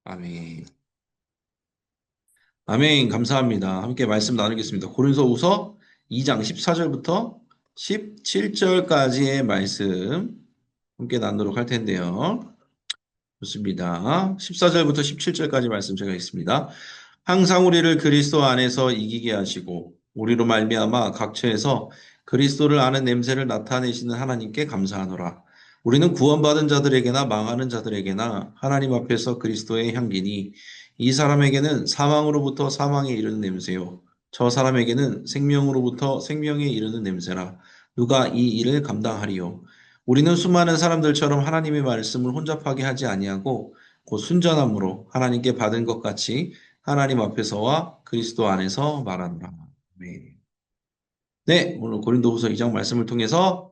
아멘. 아멘. 감사합니다. 함께 말씀 나누겠습니다. 고린도후서 2장 14절부터 17절까지의 말씀 함께 나누도록 할 텐데요. 좋습니다. 14절부터 17절까지 말씀 제가 읽습니다. 항상 우리를 그리스도 안에서 이기게 하시고 우리로 말미암아 각처에서 그리스도를 아는 냄새를 나타내시는 하나님께 감사하노라. 우리는 구원받은 자들에게나 망하는 자들에게나 하나님 앞에서 그리스도의 향기니 이 사람에게는 사망으로부터 사망에 이르는 냄새요 저 사람에게는 생명으로부터 생명에 이르는 냄새라. 누가 이 일을 감당하리요? 우리는 수많은 사람들처럼 하나님의 말씀을 혼잡하게 하지 아니하고 곧 순전함으로 하나님께 받은 것 같이 하나님 앞에서와 그리스도 안에서 말하노라. 아멘. 네, 오늘 고린도후서 2장 말씀을 통해서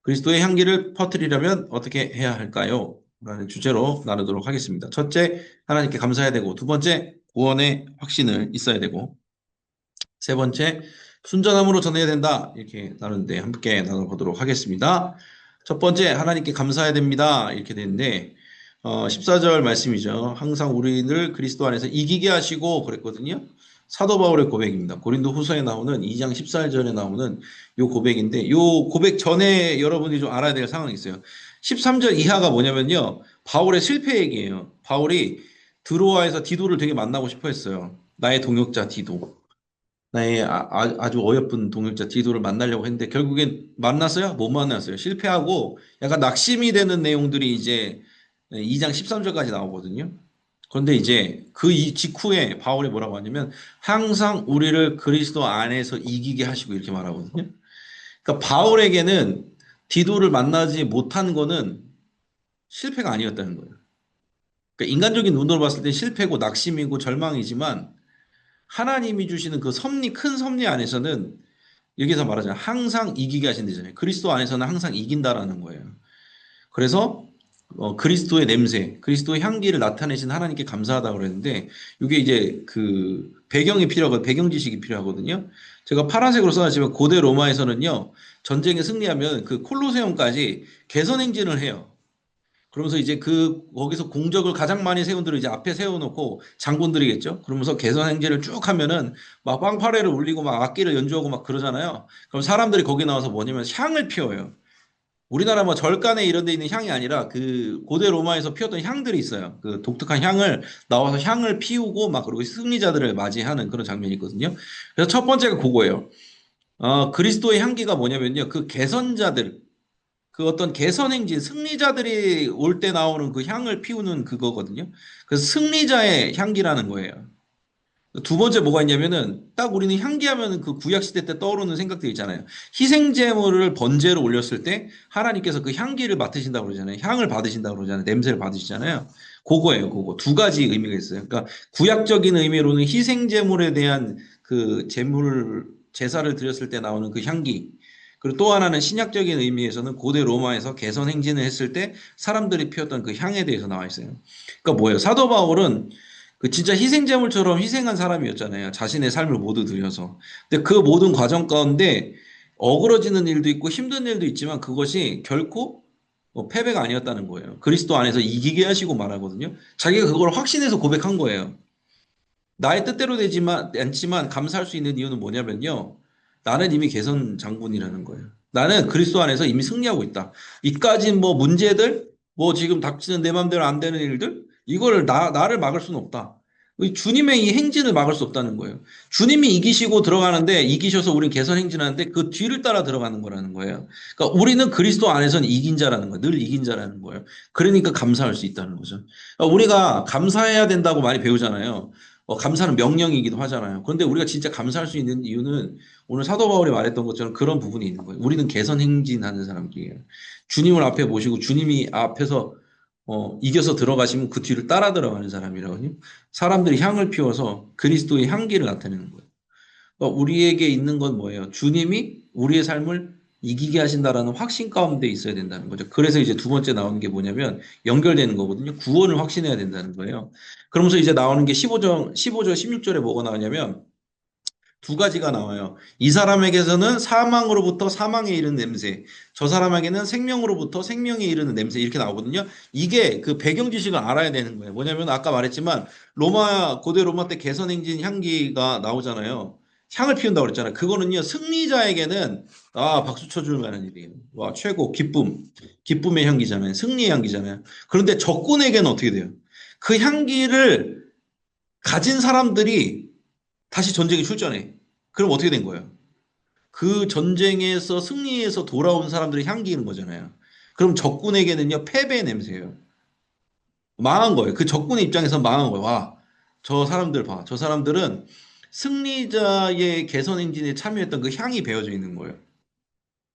그리스도의 향기를 퍼뜨리려면 어떻게 해야 할까요? 라는 주제로 나누도록 하겠습니다. 첫째, 하나님께 감사해야 되고, 두 번째, 구원의 확신을 있어야 되고, 세 번째, 순전함으로 전해야 된다. 이렇게 나누는데 함께 나눠보도록 하겠습니다. 첫 번째, 하나님께 감사해야 됩니다. 이렇게 되는데, 14절 말씀이죠. 항상 우리를 그리스도 안에서 이기게 하시고 그랬거든요. 사도 바울의 고백입니다. 고린도 후서에 나오는 2장 14절에 나오는 요 고백인데, 요 고백 전에 여러분이 좀 알아야 될 상황이 있어요. 13절 이하가 뭐냐면요. 바울의 실패 얘기예요. 바울이 드로아에서 디도를 되게 만나고 싶어 했어요. 나의 동역자 디도. 나의 주 어여쁜 동역자 디도를 만나려고 했는데 결국엔 만났어요? 못 만났어요. 실패하고 약간 낙심이 되는 내용들이 이제 2장 13절까지 나오거든요. 그런데 이제 그 직후에 바울이 뭐라고 하냐면 항상 우리를 그리스도 안에서 이기게 하시고 이렇게 말하거든요. 그러니까 바울에게는 디도를 만나지 못한 거는 실패가 아니었다는 거예요. 그러니까 인간적인 눈으로 봤을 때 실패고 낙심이고 절망이지만 하나님이 주시는 그 섭리, 큰 섭리 안에서는 여기서 말하잖아요. 항상 이기게 하신다잖아요. 그리스도 안에서는 항상 이긴다라는 거예요. 그래서 그리스도의 냄새, 그리스도의 향기를 나타내신 하나님께 감사하다고 그랬는데 이게 이제 그 배경이 필요하고 배경 지식이 필요하거든요. 제가 파란색으로 써놨지만 고대 로마에서는요. 전쟁에 승리하면 그 콜로세움까지 개선 행진을 해요. 그러면서 이제 거기서 공적을 가장 많이 세운 들을 이제 앞에 세워놓고 장군들이겠죠. 그러면서 개선 행진을 쭉 하면은 막 빵파레를 울리고 막 악기를 연주하고 막 그러잖아요. 그럼 사람들이 거기 나와서 뭐냐면 향을 피워요. 우리나라 뭐 절간에 이런 데 있는 향이 아니라 그 고대 로마에서 피웠던 향들이 있어요. 그 독특한 향을 나와서 향을 피우고 막 그리고 승리자들을 맞이하는 그런 장면이 있거든요. 그래서 첫 번째가 그거예요. 그리스도의 향기가 뭐냐면요. 그 개선자들, 그 어떤 개선 행진, 승리자들이 올 때 나오는 그 향을 피우는 그거거든요. 그래서 승리자의 향기라는 거예요. 두 번째 뭐가 있냐면은 딱 우리는 향기하면 그 구약 시대 때 떠오르는 생각들 있잖아요. 희생 제물을 번제로 올렸을 때 하나님께서 그 향기를 맡으신다고 그러잖아요. 향을 받으신다고 그러잖아요. 냄새를 받으시잖아요. 그거예요. 그거 두 가지 의미가 있어요. 그러니까 구약적인 의미로는 희생 제물에 대한 그 제물 제사를 드렸을 때 나오는 그 향기. 그리고 또 하나는 신약적인 의미에서는 고대 로마에서 개선 행진을 했을 때 사람들이 피웠던 그 향에 대해서 나와 있어요. 그러니까 뭐예요? 사도 바울은 그 진짜 희생제물처럼 희생한 사람이었잖아요. 자신의 삶을 모두 들여서. 근데 그 모든 과정 가운데 어그러지는 일도 있고 힘든 일도 있지만 그것이 결코 패배가 아니었다는 거예요. 그리스도 안에서 이기게 하시고 말하거든요. 자기가 그걸 확신해서 고백한 거예요. 나의 뜻대로 되지만 않지만 감사할 수 있는 이유는 뭐냐면요. 나는 이미 개선 장군이라는 거예요. 나는 그리스도 안에서 이미 승리하고 있다. 이까지 뭐 문제들, 뭐 지금 닥치는 내 마음대로 안 되는 일들, 이걸 나를 막을 수는 없다. 이 주님의 이 행진을 막을 수 없다는 거예요. 주님이 이기시고 들어가는데, 이기셔서 우리는 개선 행진하는데 그 뒤를 따라 들어가는 거라는 거예요. 그러니까 우리는 그리스도 안에서는 이긴 자라는 거예요. 늘 이긴 자라는 거예요. 그러니까 감사할 수 있다는 거죠. 그러니까 우리가 감사해야 된다고 많이 배우잖아요. 감사는 명령이기도 하잖아요. 그런데 우리가 진짜 감사할 수 있는 이유는 오늘 사도 바울이 말했던 것처럼 그런 부분이 있는 거예요. 우리는 개선 행진하는 사람들이에요. 주님을 앞에 모시고 주님이 앞에서 이겨서 들어가시면 그 뒤를 따라 들어가는 사람이라고요. 사람들이 향을 피워서 그리스도의 향기를 나타내는 거예요. 그러니까 우리에게 있는 건 뭐예요? 주님이 우리의 삶을 이기게 하신다라는 확신 가운데 있어야 된다는 거죠. 그래서 이제 두 번째 나오는 게 뭐냐면 연결되는 거거든요. 구원을 확신해야 된다는 거예요. 그러면서 이제 나오는 게 15절, 16절에 뭐가 나오냐면 두 가지가 나와요. 이 사람에게서는 사망으로부터 사망에 이르는 냄새, 저 사람에게는 생명으로부터 생명에 이르는 냄새 이렇게 나오거든요. 이게 그 배경 지식을 알아야 되는 거예요. 뭐냐면 아까 말했지만 고대 로마 때 개선행진 향기가 나오잖아요. 향을 피운다고 그랬잖아요. 그거는요, 승리자에게는 박수 쳐줄 만한 일이에요. 와, 최고 기쁨의 향기잖아요. 승리의 향기잖아요. 그런데 적군에게는 어떻게 돼요? 그 향기를 가진 사람들이 다시 전쟁에 출전해. 그럼 어떻게 된 거예요? 그 전쟁에서 승리해서 돌아온 사람들이 향기는 거잖아요. 그럼 적군에게는요, 패배의 냄새예요. 망한 거예요. 그 적군의 입장에서 망한 거예요. 와, 저 사람들 봐. 저 사람들은 승리자의 개선 엔진에 참여했던 그 향이 배어져 있는 거예요.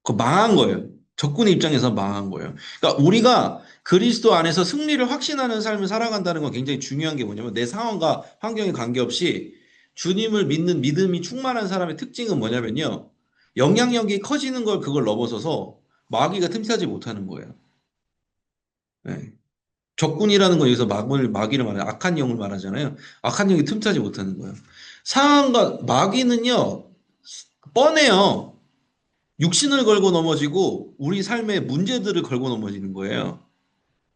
그 망한 거예요. 적군의 입장에서 망한 거예요. 그러니까 우리가 그리스도 안에서 승리를 확신하는 삶을 살아간다는 건 굉장히 중요한 게 뭐냐면 내 상황과 환경에 관계없이 주님을 믿는 믿음이 충만한 사람의 특징은 뭐냐면요. 영향력이 커지는 걸 그걸 넘어서서 마귀가 틈타지 못하는 거예요. 네. 적군이라는 건 여기서 마귀를 말해요. 악한 영을 말하잖아요. 악한 영이 틈타지 못하는 거예요. 상황과 마귀는요, 뻔해요. 육신을 걸고 넘어지고 우리 삶의 문제들을 걸고 넘어지는 거예요.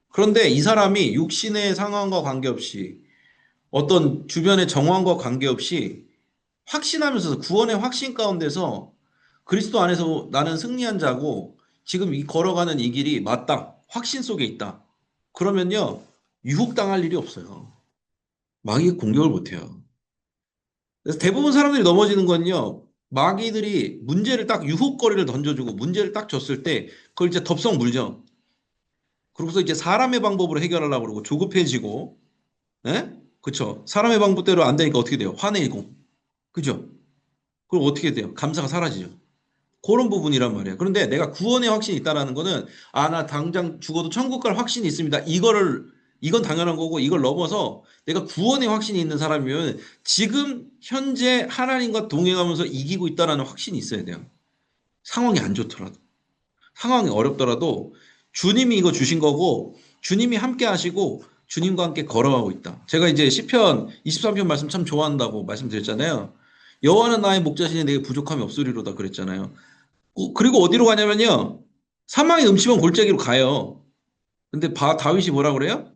그런데 이 사람이 육신의 상황과 관계없이 어떤 주변의 정황과 관계없이 확신하면서 구원의 확신 가운데서 그리스도 안에서 나는 승리한 자고 지금 이 걸어가는 이 길이 맞다. 확신 속에 있다. 그러면요. 유혹당할 일이 없어요. 마귀가 공격을 못해요. 그래서 대부분 사람들이 넘어지는 건요. 마귀들이 문제를 딱 유혹거리를 던져주고 문제를 딱 줬을 때 그걸 이제 덥석 물죠. 그러고서 이제 사람의 방법으로 해결하려고 그러고 조급해지고, 예? 그쵸? 사람의 방법대로 안 되니까 어떻게 돼요? 화내고, 그죠? 그럼 어떻게 돼요? 감사가 사라지죠. 그런 부분이란 말이에요. 그런데 내가 구원의 확신이 있다라는 거는, 나 당장 죽어도 천국 갈 확신이 있습니다. 이건 당연한 거고, 이걸 넘어서 내가 구원의 확신이 있는 사람이면 지금 현재 하나님과 동행하면서 이기고 있다라는 확신이 있어야 돼요. 상황이 안 좋더라도. 상황이 어렵더라도 주님이 이거 주신 거고 주님이 함께 하시고 주님과 함께 걸어가고 있다. 제가 이제 시편 23편 말씀 참 좋아한다고 말씀드렸잖아요. 여호와는 나의 목자시니 내게 부족함이 없으리로다 그랬잖아요. 그리고 어디로 가냐면요. 사망의 음침한 골짜기로 가요. 근데 다윗이 뭐라 그래요?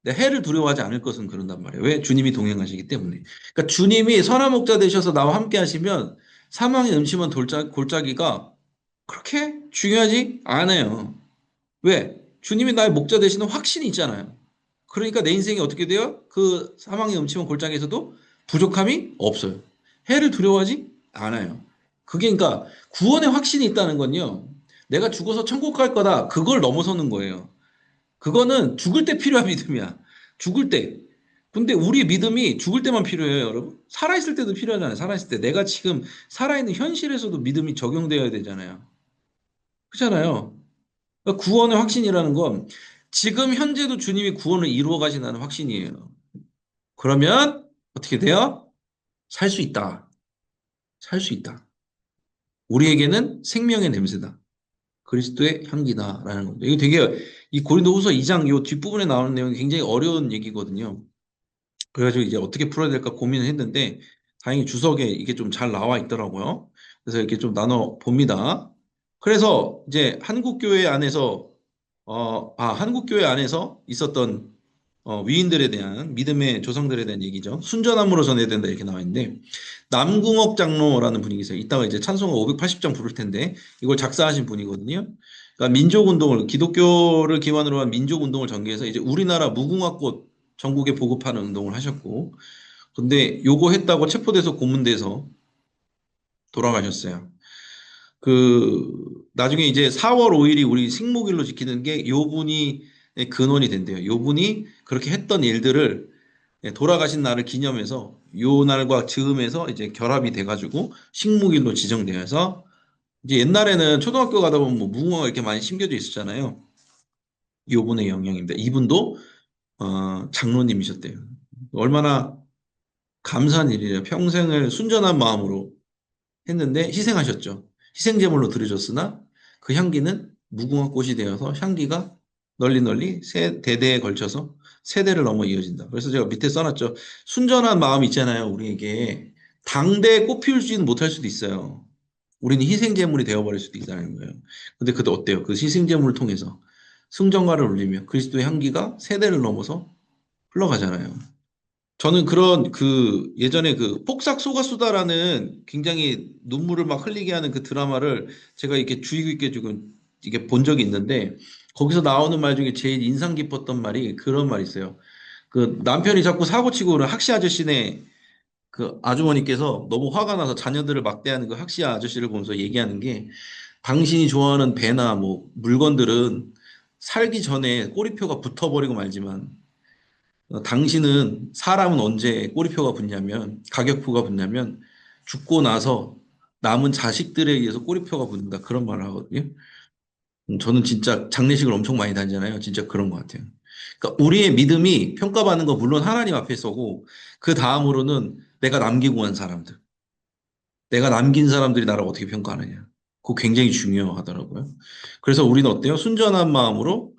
내 해를 두려워하지 않을 것은 그런단 말이에요. 왜? 주님이 동행하시기 때문에. 그러니까 주님이 선한 목자 되셔서 나와 함께 하시면 사망의 음침한 골짜기가 그렇게 중요하지 않아요. 왜? 주님이 나의 목자 되시는 확신이 있잖아요. 그러니까 내 인생이 어떻게 돼요? 그 사망의 음침한 골짜기에서도 부족함이 없어요. 해를 두려워하지 않아요. 그게 그러니까 구원의 확신이 있다는 건요. 내가 죽어서 천국 갈 거다. 그걸 넘어서는 거예요. 그거는 죽을 때 필요한 믿음이야. 죽을 때. 근데 우리 믿음이 죽을 때만 필요해요, 여러분. 살아있을 때도 필요하잖아요. 살아있을 때. 내가 지금 살아있는 현실에서도 믿음이 적용되어야 되잖아요. 그렇잖아요. 그러니까 구원의 확신이라는 건 지금 현재도 주님이 구원을 이루어 가신다는 확신이에요. 그러면 어떻게 돼요? 살 수 있다. 살 수 있다. 우리에게는 생명의 냄새다. 그리스도의 향기다라는 겁니다. 이거 되게 이 고린도후서 2장 이 뒷부분에 나오는 내용이 굉장히 어려운 얘기거든요. 그래가지고 이제 어떻게 풀어야 될까 고민을 했는데 다행히 주석에 이게 좀 잘 나와 있더라고요. 그래서 이렇게 좀 나눠 봅니다. 그래서 이제 한국 교회 안에서 있었던 위인들에 대한 믿음의 조상들에 대한 얘기죠. 순전함으로 전해야 된다 이렇게 나와 있는데 남궁옥 장로라는 분이 계세요. 이따가 이제 찬송가 580장 부를 텐데 이걸 작사하신 분이거든요. 그러니까 민족운동을 기독교를 기반으로 한 민족운동을 전개해서 이제 우리나라 무궁화꽃 전국에 보급하는 운동을 하셨고 근데 요거 했다고 체포돼서 고문돼서 돌아가셨어요. 나중에 이제 4월 5일이 우리 식목일로 지키는 게 요 분이 근원이 된대요. 요 분이 그렇게 했던 일들을 돌아가신 날을 기념해서 요 날과 즈음해서 이제 결합이 돼가지고 식목일로 지정되어서 이제 옛날에는 초등학교 가다 보면 뭐 무궁화가 이렇게 많이 심겨져 있었잖아요. 요 분의 영향입니다. 이분도 장로님이셨대요. 얼마나 감사한 일이에요. 평생을 순전한 마음으로 했는데 희생하셨죠. 희생제물로 드려졌으나 그 향기는 무궁화 꽃이 되어서 향기가 널리 널리 세 대대에 걸쳐서 세대를 넘어 이어진다. 그래서 제가 밑에 써놨죠. 순전한 마음 있잖아요. 우리에게 당대에 꽃피우지는 못할 수도 있어요. 우리는 희생제물이 되어버릴 수도 있다는 거예요. 근데 그때 어때요? 그 희생제물을 통해서 승전가를 울리며 그리스도의 향기가 세대를 넘어서 흘러가잖아요. 저는 그런 그 예전에 그 폭삭 속았수다라는 굉장히 눈물을 막 흘리게 하는 그 드라마를 제가 이렇게 주의 깊게 지금 이게 본 적이 있는데 거기서 나오는 말 중에 제일 인상 깊었던 말이 그런 말이 있어요. 그 남편이 자꾸 사고 치고 오는 학시 아저씨네 그 아주머니께서 너무 화가 나서 자녀들을 막대하는 그 학시 아저씨를 보면서 얘기하는 게 당신이 좋아하는 배나 뭐 물건들은 살기 전에 꼬리표가 붙어버리고 말지만 당신은 사람은 언제 꼬리표가 붙냐면 가격표가 붙냐면 죽고 나서 남은 자식들에 의해서 꼬리표가 붙는다 그런 말을 하거든요. 저는 진짜 장례식을 엄청 많이 다니잖아요. 진짜 그런 것 같아요. 그러니까 우리의 믿음이 평가받는 건 물론 하나님 앞에서고 그 다음으로는 내가 남기고 간 사람들, 내가 남긴 사람들이 나를 어떻게 평가하느냐. 그거 굉장히 중요하더라고요. 그래서 우리는 어때요? 순전한 마음으로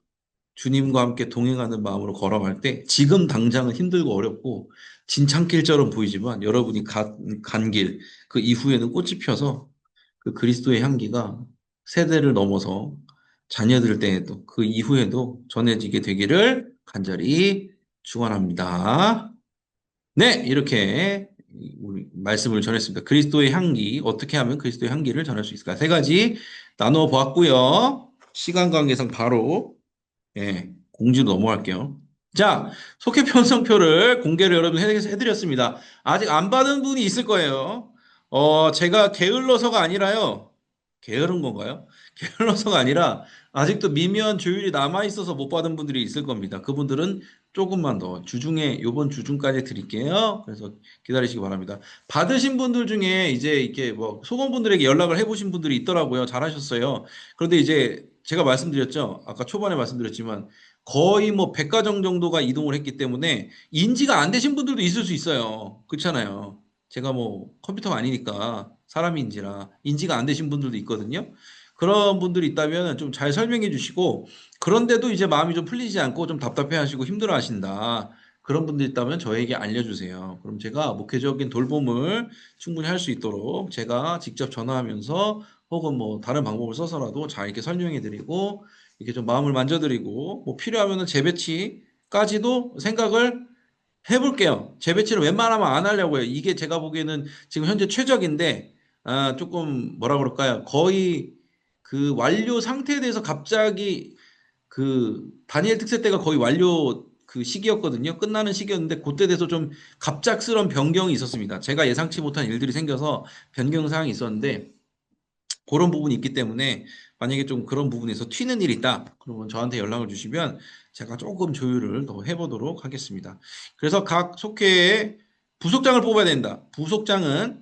주님과 함께 동행하는 마음으로 걸어갈 때 지금 당장은 힘들고 어렵고 진창길처럼 보이지만 여러분이 간 길, 그 이후에는 꽃이 펴서 그 그리스도의 향기가 세대를 넘어서 자녀들 때에도 그 이후에도 전해지게 되기를 간절히 축원합니다. 네, 이렇게 우리 말씀을 전했습니다. 그리스도의 향기, 어떻게 하면 그리스도의 향기를 전할 수 있을까? 세 가지 나누어 보았고요. 시간 관계상 바로 공지로 넘어갈게요. 자, 속해 편성표를 공개를 여러분 해드렸습니다. 아직 안 받은 분이 있을 거예요. 제가 게을러서가 아니라요. 게으른 건가요? 게을러서가 아니라 아직도 미미한 조율이 남아있어서 못 받은 분들이 있을 겁니다. 그분들은 조금만 더 주중에 요번 주중까지 드릴게요. 그래서 기다리시기 바랍니다. 받으신 분들 중에 이제 이렇게 뭐 소공분들에게 연락을 해보신 분들이 있더라고요. 잘하셨어요. 그런데 이제 제가 말씀드렸죠. 아까 초반에 말씀드렸지만 거의 뭐 100가정 정도가 이동을 했기 때문에 인지가 안 되신 분들도 있을 수 있어요. 그렇잖아요. 제가 뭐 컴퓨터가 아니니까 사람인지라 인지가 안 되신 분들도 있거든요. 그런 분들이 있다면 좀 잘 설명해 주시고 그런데도 이제 마음이 좀 풀리지 않고 좀 답답해 하시고 힘들어 하신다. 그런 분들 있다면 저에게 알려주세요. 그럼 제가 목회적인 돌봄을 충분히 할 수 있도록 제가 직접 전화하면서 혹은 뭐 다른 방법을 써서라도 잘 이렇게 설명해 드리고 이렇게 좀 마음을 만져드리고 뭐 필요하면은 재배치까지도 생각을 해볼게요. 재배치를 웬만하면 안 하려고 해요. 이게 제가 보기에는 지금 현재 최적인데 조금 뭐라 그럴까요? 거의 그 완료 상태에 대해서 갑자기 그 다니엘 특세 때가 거의 완료 그 시기였거든요. 끝나는 시기였는데 그때 돼서 좀 갑작스런 변경이 있었습니다. 제가 예상치 못한 일들이 생겨서 변경 사항이 있었는데 그런 부분이 있기 때문에 만약에 좀 그런 부분에서 튀는 일이 있다. 그러면 저한테 연락을 주시면 제가 조금 조율을 더 해보도록 하겠습니다. 그래서 각 속회에 부속장을 뽑아야 된다. 부속장은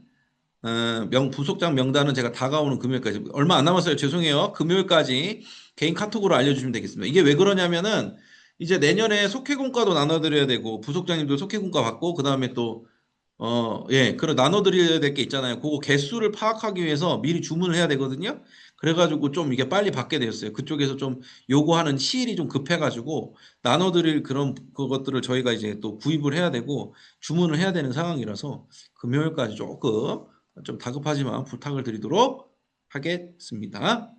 부속장 명단은 제가 다가오는 금요일까지 얼마 안 남았어요. 죄송해요. 금요일까지 개인 카톡으로 알려주시면 되겠습니다. 이게 왜 그러냐면은 이제 내년에 속회공과도 나눠드려야 되고 부속장님도 속회공과 받고 그 다음에 또 예, 그럼 나눠드려야 될 게 있잖아요. 그거 개수를 파악하기 위해서 미리 주문을 해야 되거든요. 그래가지고 좀 이게 빨리 받게 되었어요. 그쪽에서 좀 요구하는 시일이 좀 급해가지고 나눠드릴 그런 그것들을 저희가 이제 또 구입을 해야 되고 주문을 해야 되는 상황이라서 금요일까지 조금 좀 다급하지만 부탁을 드리도록 하겠습니다.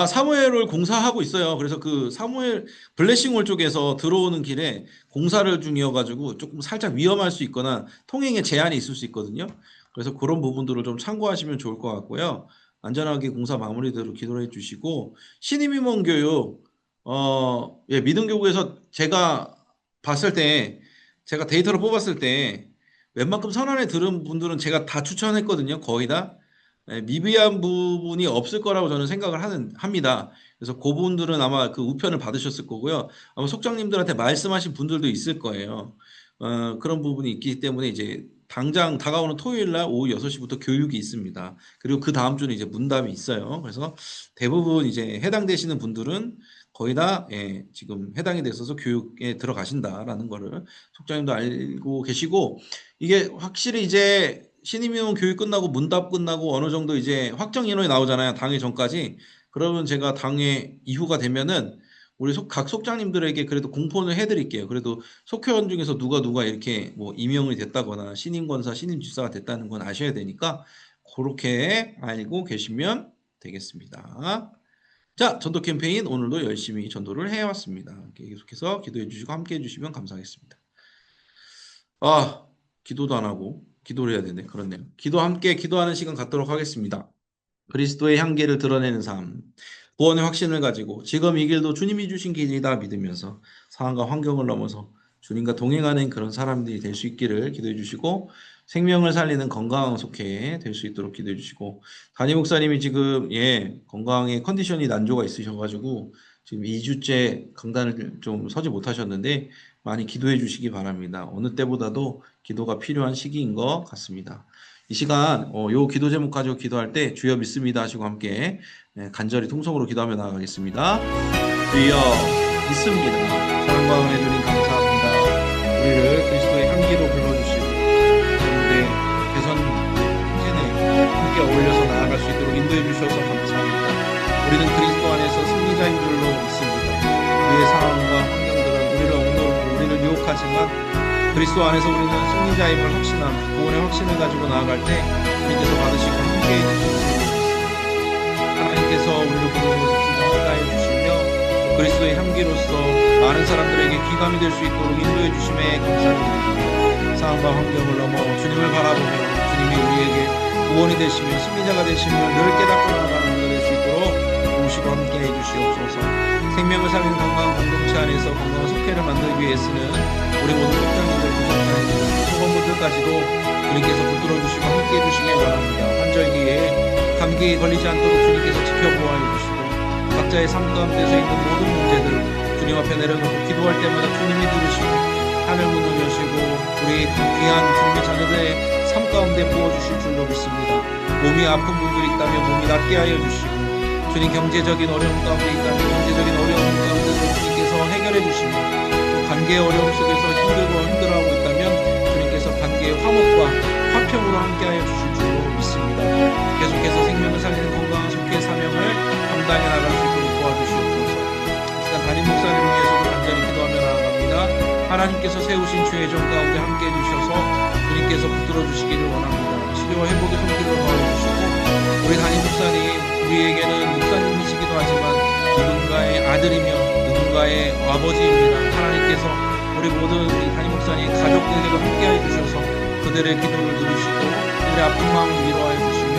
사무엘을 공사하고 있어요. 그래서 그 사무엘 블레싱홀 쪽에서 들어오는 길에 공사를 중이어가지고 조금 살짝 위험할 수 있거나 통행에 제한이 있을 수 있거든요. 그래서 그런 부분들을 좀 참고하시면 좋을 것 같고요. 안전하게 공사 마무리대로 기도를 해주시고 신임임원교육 예, 믿음교구에서 제가 봤을 때 제가 데이터를 뽑았을 때 웬만큼 선안에 들은 분들은 제가 다 추천했거든요. 거의 다. 미비한 부분이 없을 거라고 저는 생각을 합니다. 그래서 그분들은 아마 그 우편을 받으셨을 거고요. 아마 속장님들한테 말씀하신 분들도 있을 거예요. 그런 부분이 있기 때문에 이제 당장 다가오는 토요일 날 오후 6시부터 교육이 있습니다. 그리고 그 다음 주는 이제 문담이 있어요. 그래서 대부분 이제 해당되시는 분들은 거의 다 지금 해당이 됐어서 교육에 들어가신다라는 거를 속장님도 알고 계시고 이게 확실히 이제 신임용 교육 끝나고 문답 끝나고 어느 정도 이제 확정 인원이 나오잖아요. 당회 전까지. 그러면 제가 당회 이후가 되면은 우리 각 속장님들에게 그래도 공포는 해드릴게요. 그래도 속회원 중에서 누가 이렇게 뭐 임용이 됐다거나 신임 권사, 신임 집사가 됐다는 건 아셔야 되니까 그렇게 알고 계시면 되겠습니다. 자, 전도 캠페인 오늘도 열심히 전도를 해왔습니다. 계속해서 기도해 주시고 함께 해주시면 감사하겠습니다. 아, 기도도 안 하고 기도를 해야 되네. 그렇네요. 함께 기도하는 시간 갖도록 하겠습니다. 그리스도의 향기를 드러내는 삶, 구원의 확신을 가지고 지금 이 길도 주님이 주신 길이다 믿으면서 상황과 환경을 넘어서 주님과 동행하는 그런 사람들이 될 수 있기를 기도해 주시고 생명을 살리는 건강한 속해 될 수 있도록 기도해 주시고 담임 목사님이 지금 건강에 컨디션이 난조가 있으셔가지고 지금 2주째 강단을 좀 서지 못하셨는데 많이 기도해 주시기 바랍니다. 어느 때보다도 기도가 필요한 시기인 것 같습니다. 이 시간 요 기도 제목 가지고 기도할 때 주여 믿습니다 하시고 함께 간절히 통성으로 기도하며 나아가겠습니다. 주여 믿습니다. 사랑과 은혜 주님 감사합니다. 우리를 그리스도의 향기로 불러주시고 그런데 개선 행진에 함께 어울려서 나아갈 수 있도록 인도해 주셔서 감사합니다. 우리는 그리스도 안에서 승리자인 줄로 믿습니다. 우리의 상황과 환경들은 우리를 억누르고 우리를 유혹하지만 그리스도 안에서 우리는 승리자임을 확신하며 구원의 확신을 가지고 나아갈 때 주님께서 받으시고 함께해 주시고 하나님께서 우리를 부르시고 함께해 주시며 그리스도의 향기로서 많은 사람들에게 귀감이 될 수 있도록 인도해 주심에 감사를 드립니다. 상황과 환경을 넘어 주님을 바라보며 주님이 우리에게 구원이 되시며 승리자가 되시며 늘 깨닫고 나아가는 우리가 될 수 있도록 도우시고 함께해 주시옵소서. 생명을 살리는 건강한 공동체 안에서 건강한 속회를 만들기 위해서는 우리 모든 속장님들, 부속장님들, 소건분들까지도 주님께서 붙들어 주시고 함께해 주시길 원합니다. 환절기에 감기에 걸리지 않도록 주님께서 지켜보아해 주시고 각자의 삶 가운데서 있는 모든 문제들 주님 앞에 내려놓고 기도할 때마다 주님이 들으시고 하늘 문을 여시고 우리 귀한 주님의 자녀들의 삶 가운데 부어주실 줄로 믿습니다. 몸이 아픈 분들이 있다면 몸이 낫게 하여 주시고 주님 경제적인 어려움 가운데 있다면 경제적인 어려움 가운데도 주님께서 해결해 주시며 또 관계의 어려움 속에서 힘들어하고 있다면 주님께서 관계의 화목과 화평으로 함께하여 주실 줄로 믿습니다. 계속해서 생명을 살리는 건강한 속회의 사명을 감당해 나갈 수 있도록 도와주시옵소서. 이 시간 담임 목사님을 위해서도 간절히 기도하며 나아갑니다. 하나님께서 세우신 주의 종 가운데 함께해 주셔서 주님께서 붙들어 주시기를 원합니다. 치료와 회복의 손길로 도와주시고 우리 담임 목사님 우리에게는 목사님이시기도 하지만 누군가의 아들이며 누군가의 아버지입니다. 하나님께서 우리 모든 우리 담임 목사님 가족들에게도 함께해 주셔서 그들의 기도를 들으시고 그들의 아픈 마음을 위로하여 주시며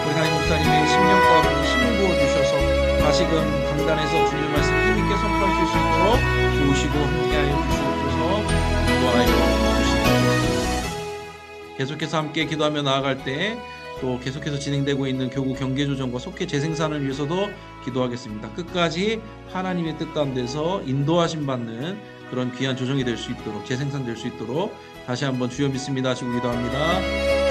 우리 담임 목사님의 심령 가운데 힘을 부어주셔서 다시금 강단에서 주님의 말씀 힘있게 선포하실 수 있도록 도우시고 함께하여 주시옵소서. 인도하여 주시옵소서. 계속해서 함께 기도하며 나아갈 때 또 계속해서 진행되고 있는 교구 경계조정과 속회 재생산을 위해서도 기도하겠습니다. 끝까지 하나님의 뜻 가운데서 인도하심 받는 그런 귀한 조정이 될 수 있도록 재생산 될 수 있도록 다시 한번 주여 믿습니다 하시고 기도합니다.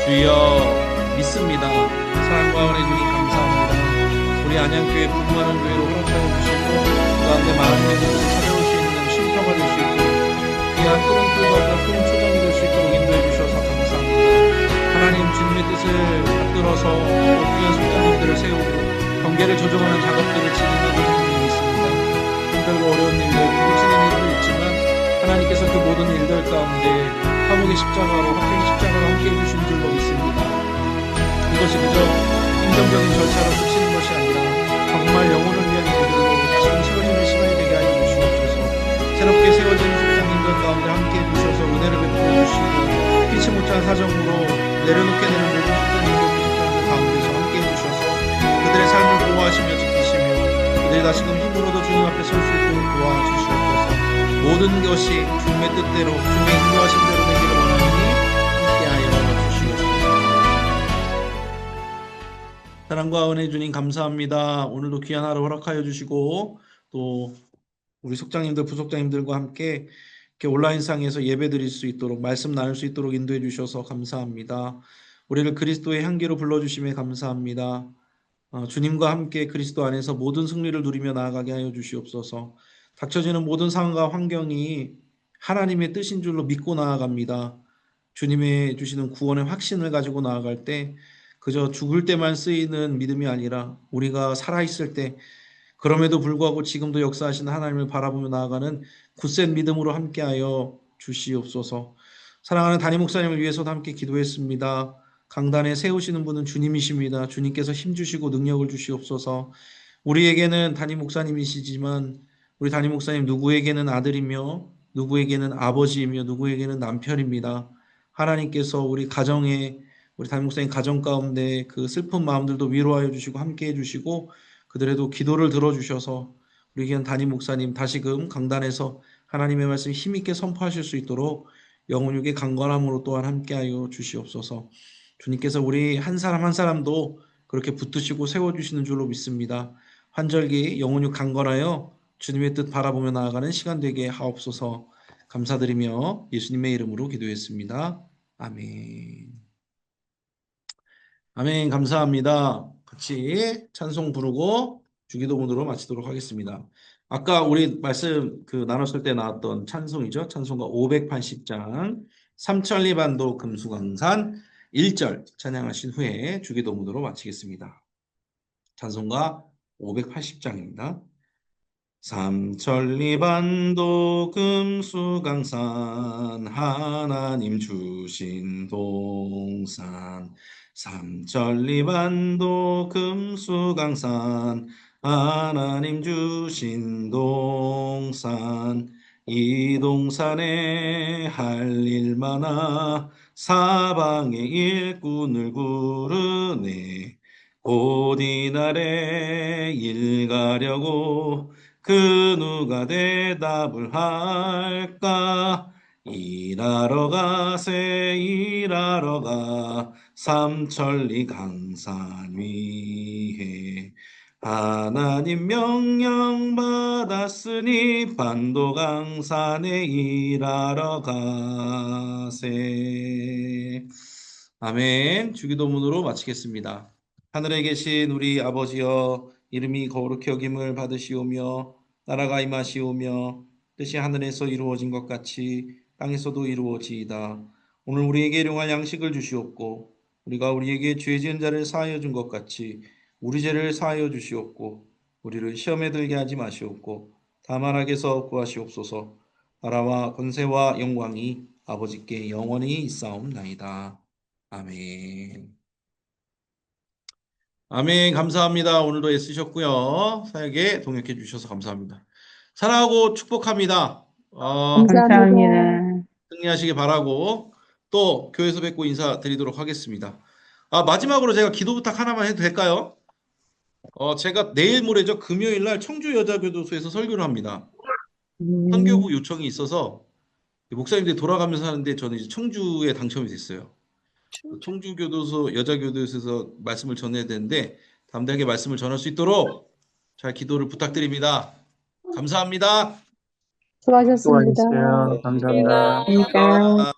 주여 믿습니다. 사랑과 은혜 주님 감사합니다. 우리 안양교회 부흥하는 교회로 허락하여 주시고 그 가운데 많은 명들이 찾아올 수 있는 쉼터가 될 수 있도록 귀한 푸른 풀과 푸른 초정이 될 수 있도록 인도해 주셔서 감사합니다. 하나님 주님의 뜻을 받들어서 귀한 속장님들을 세우고 경계를 조정하는 작업들을 진행하고 있는 일이 있습니다. 힘들고 어려운 일들, 부딪히는 일도 있지만 하나님께서 그 모든 일들 가운데 화목의 십자가로 화평의 십자가로 함께해 주신 줄로 믿습니다. 이것이 그저 행정적인 절차로 그치는 것이 아니라 정말 영혼을 위한 일들로 다시금 세워지는 시간이 되게 하여 주시옵소서. 새롭게 세워지는 속장님들 가운데 함께해 주셔서 은혜를 베풀어 주시고 피치 못한 사정으로 내려놓게 되는 모든 속장님들 부속장님들 가운데서 함께해 주셔서 그들의 삶을 보호하시며 지키시며 그들이 다시금 힘으로도 주님 앞에 설 수 있도록 도와주시옵소서. 모든 것이 주님의 뜻대로 주님의 인도하신 대로 되기를 원하노니 함께하여 주시옵소서. 사랑과 은혜 주님 감사합니다. 오늘도 귀한 하루 허락하여 주시고 또 우리 속장님들 부속장님들과 함께 이렇게 온라인상에서 예배 드릴 수 있도록 말씀 나눌 수 있도록 인도해 주셔서 감사합니다. 우리를 그리스도의 향기로 불러주심에 감사합니다. 주님과 함께 그리스도 안에서 모든 승리를 누리며 나아가게 하여 주시옵소서. 닥쳐지는 모든 상황과 환경이 하나님의 뜻인 줄로 믿고 나아갑니다. 주님의 주시는 구원의 확신을 가지고 나아갈 때 그저 죽을 때만 쓰이는 믿음이 아니라 우리가 살아있을 때 그럼에도 불구하고 지금도 역사하시는 하나님을 바라보며 나아가는 굳센 믿음으로 함께하여 주시옵소서. 사랑하는 담임 목사님을 위해서도 함께 기도했습니다. 강단에 세우시는 분은 주님이십니다. 주님께서 힘 주시고 능력을 주시옵소서. 우리에게는 담임 목사님이시지만 우리 담임 목사님 누구에게는 아들이며 누구에게는 아버지이며 누구에게는 남편입니다. 하나님께서 우리 가정에 우리 담임 목사님 가정 가운데 그 슬픈 마음들도 위로하여 주시고 함께 해주시고 그들에도 기도를 들어주셔서 우리 귀한 담임 목사님 다시금 강단에서 하나님의 말씀 힘있게 선포하실 수 있도록 영혼육의 강건함으로 또한 함께하여 주시옵소서. 주님께서 우리 한 사람 한 사람도 그렇게 붙드시고 세워주시는 줄로 믿습니다. 환절기 영혼육 강건하여 주님의 뜻 바라보며 나아가는 시간 되게 하옵소서. 감사드리며 예수님의 이름으로 기도했습니다. 아멘. 아멘. 감사합니다. 같이 찬송 부르고 주기도문으로 마치도록 하겠습니다. 아까 우리 말씀 나눴을 때 나왔던 찬송이죠. 찬송가 580장 삼천리반도 금수강산 1절 찬양하신 후에 주기도문으로 마치겠습니다. 찬송가 580장입니다. 삼천리반도 금수강산 하나님 주신 동산 삼천리반도 금수강산 하나님 주신 동산 이 동산에 할 일 많아 사방의 일꾼을 구르네 곧 이날에 일 가려고 그 누가 대답을 할까 일하러 가세 일하러 가 삼천리 강산 위에 하나님 명령 받았으니 반도 강산에 일하러 가세. 아멘. 주기도문으로 마치겠습니다. 하늘에 계신 우리 아버지여 이름이 거룩히 여김을 받으시오며 나라가 임하시오며 뜻이 하늘에서 이루어진 것 같이 땅에서도 이루어지이다. 오늘 우리에게 일용할 양식을 주시옵고 우리가 우리에게 죄 지은 자를 사하여 준 것 같이 우리 죄를 사하여 주시옵고 우리를 시험에 들게 하지 마시옵고 다만 악에서 구하시옵소서. 나라와 권세와 영광이 아버지께 영원히 있사옵나이다. 아멘. 아멘. 감사합니다. 오늘도 애쓰셨고요. 사역에 동역해 주셔서 감사합니다. 사랑하고 축복합니다. 감사합니다. 승리하시기 바라고 또 교회에서 뵙고 인사드리도록 하겠습니다. 마지막으로 제가 기도 부탁 하나만 해도 될까요? 제가 내일 모레죠. 금요일 날 청주 여자교도소에서 설교를 합니다. 선교부 요청이 있어서 목사님들이 돌아가면서 하는데 저는 이제 청주에 당첨이 됐어요. 청주교도소 여자교도소에서 말씀을 전해야 되는데 담대하게 말씀을 전할 수 있도록 잘 기도를 부탁드립니다. 감사합니다. 수고하셨습니다. 수고하셨어요. 감사합니다. 감사합니다.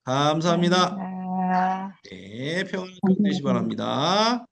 감사합니다. 감사합니다. 네, 평안한 하루 되시기 바랍니다.